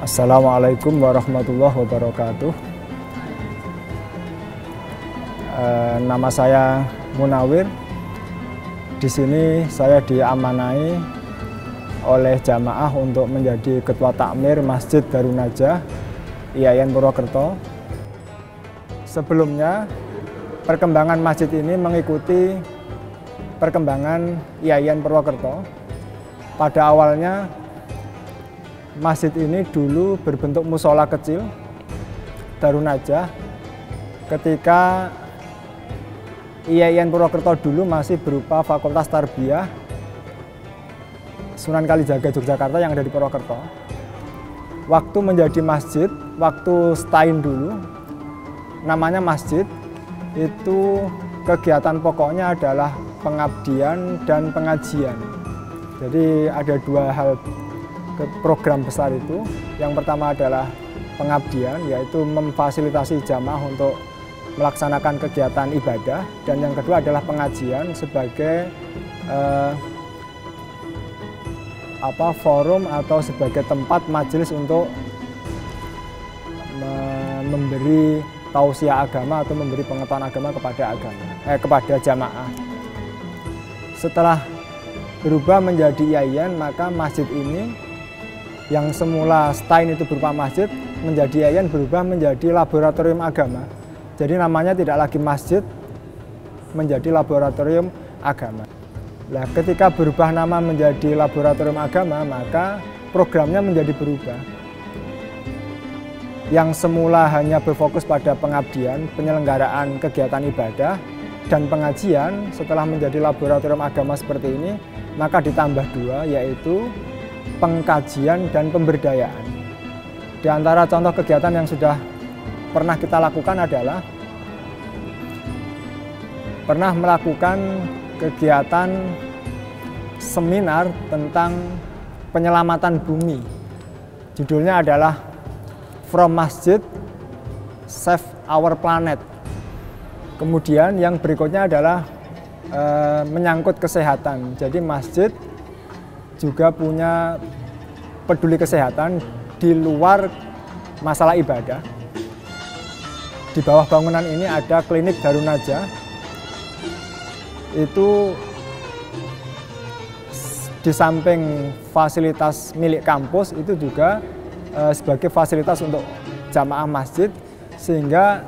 Assalamualaikum warahmatullahi wabarakatuh. Nama saya Munawir. Di sini saya diamanai oleh jamaah untuk menjadi Ketua Takmir Masjid Darun Najah IAIN Purwokerto. Sebelumnya, perkembangan masjid ini mengikuti perkembangan IAIN Purwokerto. Pada awalnya, masjid ini dulu berbentuk musola kecil Darun Najah. Ketika IAIN Purwokerto dulu masih berupa Fakultas Tarbiyah Sunan Kalijaga Yogyakarta yang ada di Purwokerto. Waktu menjadi masjid, waktu setahun dulu, namanya masjid, itu kegiatan pokoknya adalah pengabdian dan pengajian. Jadi ada dua hal program besar itu. Yang pertama adalah pengabdian, yaitu memfasilitasi jamaah untuk melaksanakan kegiatan ibadah, dan yang kedua adalah pengajian sebagai forum atau sebagai tempat majelis untuk memberi tausiah agama atau memberi pengetahuan agama kepada jamaah. Setelah berubah menjadi IAIN, maka masjid ini yang semula stain itu berupa masjid menjadi IAIN berubah menjadi laboratorium agama. Jadi namanya tidak lagi masjid, menjadi laboratorium agama. Nah, ketika berubah nama menjadi laboratorium agama, maka programnya menjadi berubah. Yang semula hanya berfokus pada pengabdian, penyelenggaraan kegiatan ibadah, dan pengajian, setelah menjadi laboratorium agama seperti ini, maka ditambah dua, yaitu pengkajian dan pemberdayaan. Di antara contoh kegiatan yang sudah pernah kita lakukan adalah pernah melakukan kegiatan seminar tentang penyelamatan bumi. Judulnya adalah From Masjid Save Our Planet. Kemudian yang berikutnya adalah menyangkut kesehatan. Jadi masjid juga punya peduli kesehatan di luar masalah ibadah. Di bawah bangunan ini ada klinik Darun Najah. Itu di samping fasilitas milik kampus, itu juga sebagai fasilitas untuk jamaah masjid, sehingga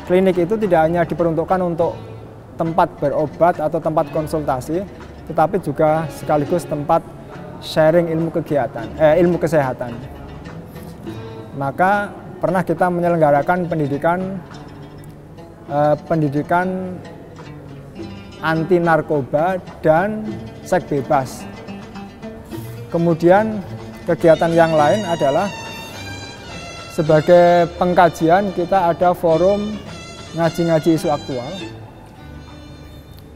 klinik itu tidak hanya diperuntukkan untuk tempat berobat atau tempat konsultasi, tetapi juga sekaligus tempat sharing ilmu kesehatan. Maka pernah kita menyelenggarakan pendidikan anti narkoba dan seks bebas. Kemudian kegiatan yang lain adalah sebagai pengkajian kita ada forum ngaji-ngaji isu aktual.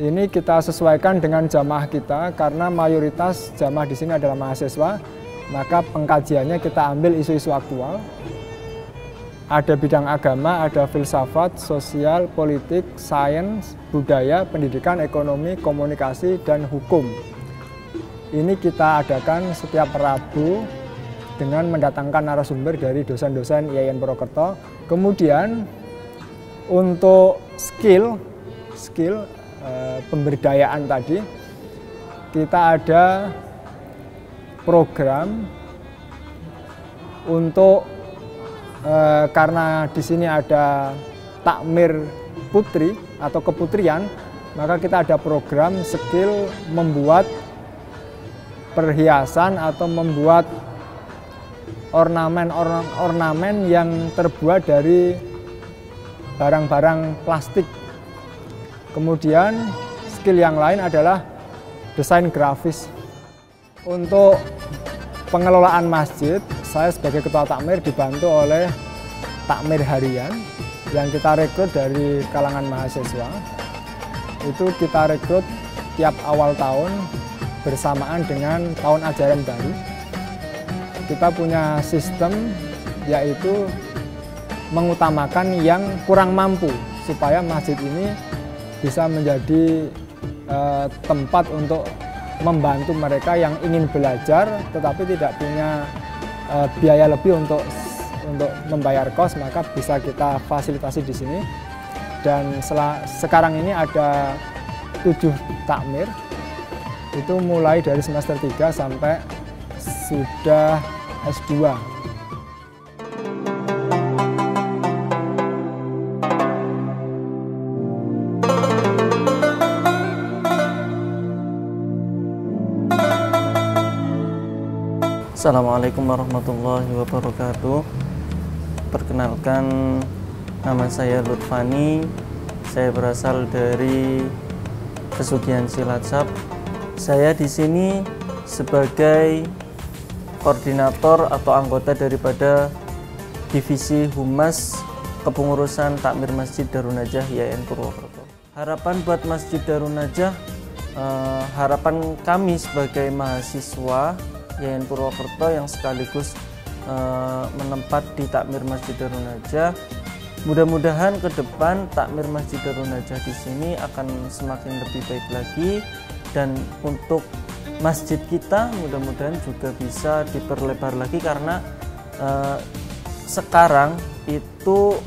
Ini kita sesuaikan dengan jamaah kita karena mayoritas jamaah di sini adalah mahasiswa, maka pengkajiannya kita ambil isu-isu aktual. Ada bidang agama, ada filsafat, sosial, politik, sains, budaya, pendidikan, ekonomi, komunikasi, dan hukum. Ini kita adakan setiap Rabu dengan mendatangkan narasumber dari dosen-dosen IAIN Purwokerto. Kemudian untuk skill pemberdayaan tadi, kita ada program untuk karena di sini ada takmir putri atau keputrian, maka kita ada program skill membuat perhiasan atau membuat ornamen yang terbuat dari barang-barang plastik. Kemudian skill yang lain adalah desain grafis. Untuk pengelolaan masjid, saya sebagai ketua takmir dibantu oleh takmir harian yang kita rekrut dari kalangan mahasiswa. Itu kita rekrut tiap awal tahun bersamaan dengan tahun ajaran baru. Kita punya sistem, yaitu mengutamakan yang kurang mampu supaya masjid ini bisa menjadi tempat untuk membantu mereka yang ingin belajar tetapi tidak punya biaya lebih untuk membayar kos, maka bisa kita fasilitasi di sini. Dan sekarang ini ada 7 takmir, itu mulai dari semester 3 sampai sudah S2. Assalamualaikum warahmatullahi wabarakatuh. Perkenalkan, nama saya Lutfani. Saya berasal dari Pesugihan Cilacap. Saya di sini sebagai koordinator atau anggota daripada Divisi Humas Kepengurusan Takmir Masjid Darun Najah YN Purwokerto. Harapan buat Masjid Darun Najah, harapan kami sebagai mahasiswa YN Purwokerto yang sekaligus menempat di Takmir Masjid Darun Najah, mudah-mudahan ke depan Takmir Masjid Darun Najah di sini akan semakin lebih baik lagi, dan untuk masjid kita mudah-mudahan juga bisa diperlebar lagi, karena sekarang itu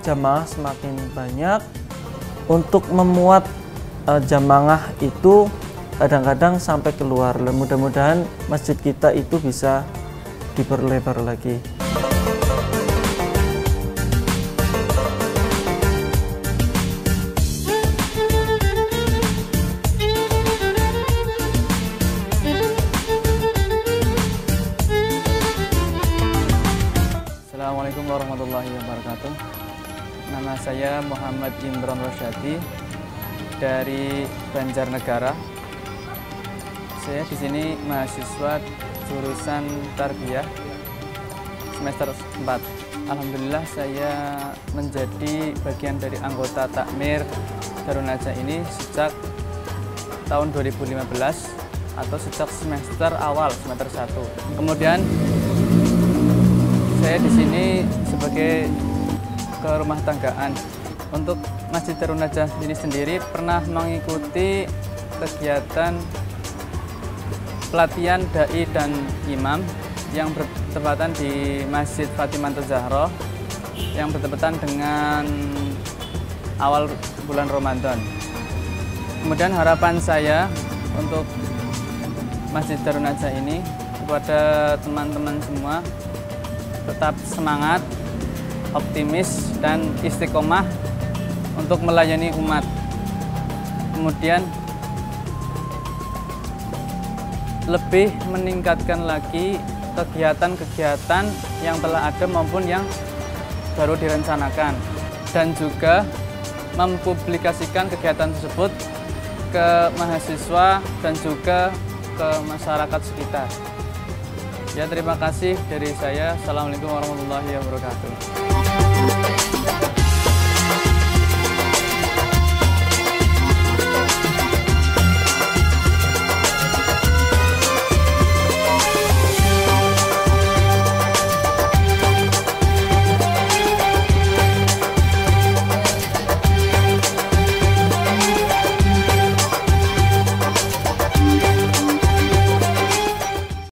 jamaah semakin banyak. Untuk memuat jamaah itu kadang-kadang sampai keluar. Mudah-mudahan masjid kita itu bisa diperlebar lagi. Assalamualaikum warahmatullahi wabarakatuh. Nama saya Muhammad Imron Rosyadi dari Banjarnegara. Saya di sini mahasiswa jurusan Tarbiyah semester 4. Alhamdulillah saya menjadi bagian dari anggota Takmir Darun Najah ini sejak tahun 2015 atau sejak semester awal, semester 1. Kemudian saya di sini sebagai kerumah tanggaan. Untuk Masjid Darun Najah ini sendiri pernah mengikuti kegiatan pelatihan dai dan imam yang bertepatan di Masjid Fatimah Zahra yang bertepatan dengan awal bulan Ramadan. Kemudian harapan saya untuk Masjid Darun Najah ini kepada teman-teman semua, tetap semangat, optimis, dan istiqomah untuk melayani umat. Kemudian lebih meningkatkan lagi kegiatan-kegiatan yang telah ada maupun yang baru direncanakan, dan juga mempublikasikan kegiatan tersebut ke mahasiswa dan juga ke masyarakat sekitar. Ya, terima kasih dari saya. Assalamualaikum warahmatullahi wabarakatuh.